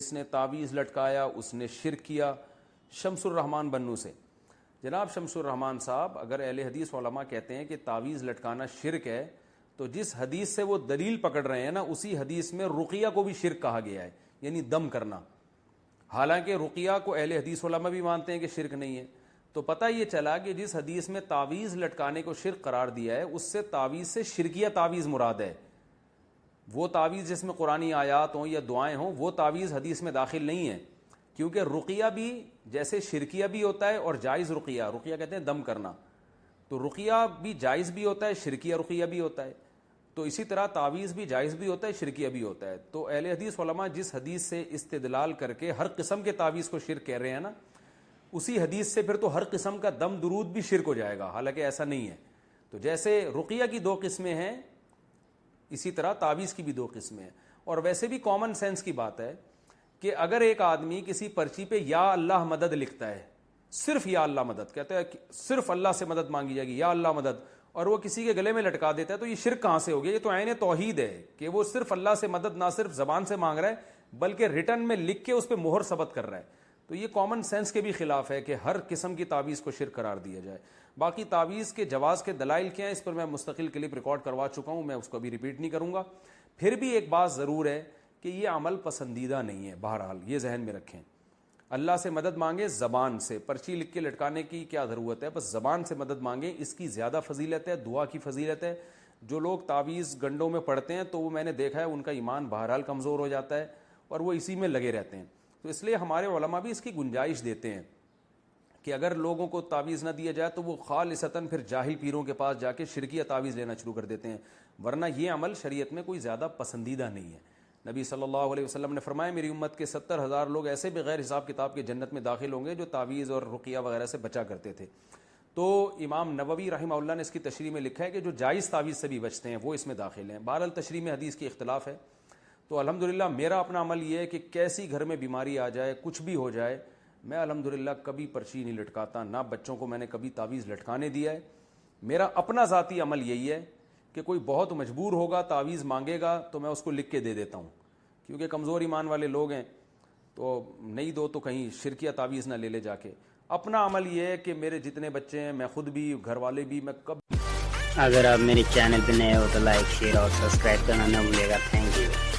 جس نے تعویذ لٹکایا اس نے شرک کیا. شمس الرحمان بنو سے. جناب شمس الرحمان صاحب، اگر اہل حدیث علماء کہتے ہیں کہ تعویذ لٹکانا شرک ہے، تو جس حدیث سے وہ دلیل پکڑ رہے ہیں نا، اسی حدیث میں رقیہ کو بھی شرک کہا گیا ہے، یعنی دم کرنا. حالانکہ رقیہ کو اہل حدیث علماء بھی مانتے ہیں کہ شرک نہیں ہے. تو پتہ یہ چلا کہ جس حدیث میں تعویذ لٹکانے کو شرک قرار دیا ہے، اس سے تعویذ سے شرکیہ تعویذ مراد ہے. وہ تعویذ جس میں قرآنی آیات ہوں یا دعائیں ہوں، وہ تعویذ حدیث میں داخل نہیں ہے. کیونکہ رقیہ بھی جیسے شرکیہ بھی ہوتا ہے اور جائز رقیہ، رقیہ کہتے ہیں دم کرنا، تو رقیہ بھی جائز بھی ہوتا ہے، شرکیہ رقیہ بھی ہوتا ہے. تو اسی طرح تعویذ بھی جائز بھی ہوتا ہے، شرکیہ بھی ہوتا ہے. تو اہل حدیث علماء جس حدیث سے استدلال کر کے ہر قسم کے تعویذ کو شرک کہہ رہے ہیں نا، اسی حدیث سے پھر تو ہر قسم کا دم درود بھی شرک ہو جائے گا، حالانکہ ایسا نہیں ہے. تو جیسے رقیہ کی 2 قسمیں ہیں، اسی طرح تعویذ کی بھی 2 قسمیں ہیں. اور ویسے بھی کامن سینس کی بات ہے کہ اگر ایک آدمی کسی پرچی پہ یا اللہ مدد لکھتا ہے، صرف یا اللہ مدد کہتا ہے، صرف اللہ سے مدد مانگی جائے گی، یا اللہ مدد، اور وہ کسی کے گلے میں لٹکا دیتا ہے، تو یہ شرک کہاں سے ہو گیا؟ یہ تو عین توحید ہے کہ وہ صرف اللہ سے مدد نہ صرف زبان سے مانگ رہا ہے بلکہ ریٹن میں لکھ کے اس پہ مہر ثبت کر رہا ہے. تو یہ کامن سینس کے بھی خلاف ہے کہ ہر قسم کی تعویذ کو شرک قرار دیا جائے. باقی تعویذ کے جواز کے دلائل کیا ہیں، اس پر میں مستقل کلپ ریکارڈ کروا چکا ہوں، میں اس کو ابھی ریپیٹ نہیں کروں گا. پھر بھی ایک بات ضرور ہے کہ یہ عمل پسندیدہ نہیں ہے. بہرحال یہ ذہن میں رکھیں، اللہ سے مدد مانگے زبان سے، پرچی لکھ کے لٹکانے کی کیا ضرورت ہے، بس زبان سے مدد مانگیں، اس کی زیادہ فضیلت ہے، دعا کی فضیلت ہے. جو لوگ تعویذ گنڈوں میں پڑھتے ہیں تو وہ میں نے دیکھا ہے ان کا ایمان بہرحال کمزور ہو جاتا ہے اور وہ اسی میں لگے رہتے ہیں. تو اس لیے ہمارے علماء بھی اس کی گنجائش دیتے ہیں کہ اگر لوگوں کو تعویذ نہ دیا جائے تو وہ خالصتاً پھر جاہل پیروں کے پاس جا کے شرکیہ تعویذ لینا شروع کر دیتے ہیں، ورنہ یہ عمل شریعت میں کوئی زیادہ پسندیدہ نہیں ہے. نبی صلی اللہ علیہ وسلم نے فرمایا میری امت کے 70,000 لوگ ایسے بغیر حساب کتاب کے جنت میں داخل ہوں گے جو تعویذ اور رقیہ وغیرہ سے بچا کرتے تھے. تو امام نووی رحمہ اللہ نے اس کی تشریح میں لکھا ہے کہ جو جائز تعویذ سے بھی بچتے ہیں وہ اس میں داخل ہیں. بہرحال تشریح میں حدیث کی اختلاف ہے. تو الحمدللہ میرا اپنا عمل یہ ہے کہ کیسی گھر میں بیماری آ جائے، کچھ بھی ہو جائے، میں الحمدللہ کبھی پرچی نہیں لٹکاتا، نہ بچوں کو میں نے کبھی تعویذ لٹکانے دیا ہے. میرا اپنا ذاتی عمل یہی ہے کہ کوئی بہت مجبور ہوگا تعویذ مانگے گا تو میں اس کو لکھ کے دے دیتا ہوں، کیونکہ کمزور ایمان والے لوگ ہیں، تو نہیں دو تو کہیں شرکیہ تعویذ نہ لے لے جا کے. اپنا عمل یہ ہے کہ میرے جتنے بچے ہیں، میں خود بھی، گھر والے بھی، میں کب اگر آپ میرے چینل پہ نئے ہو تو لائک، شیئر اور سبسکرائب کرنا نہ بھولیے گا. Thank you.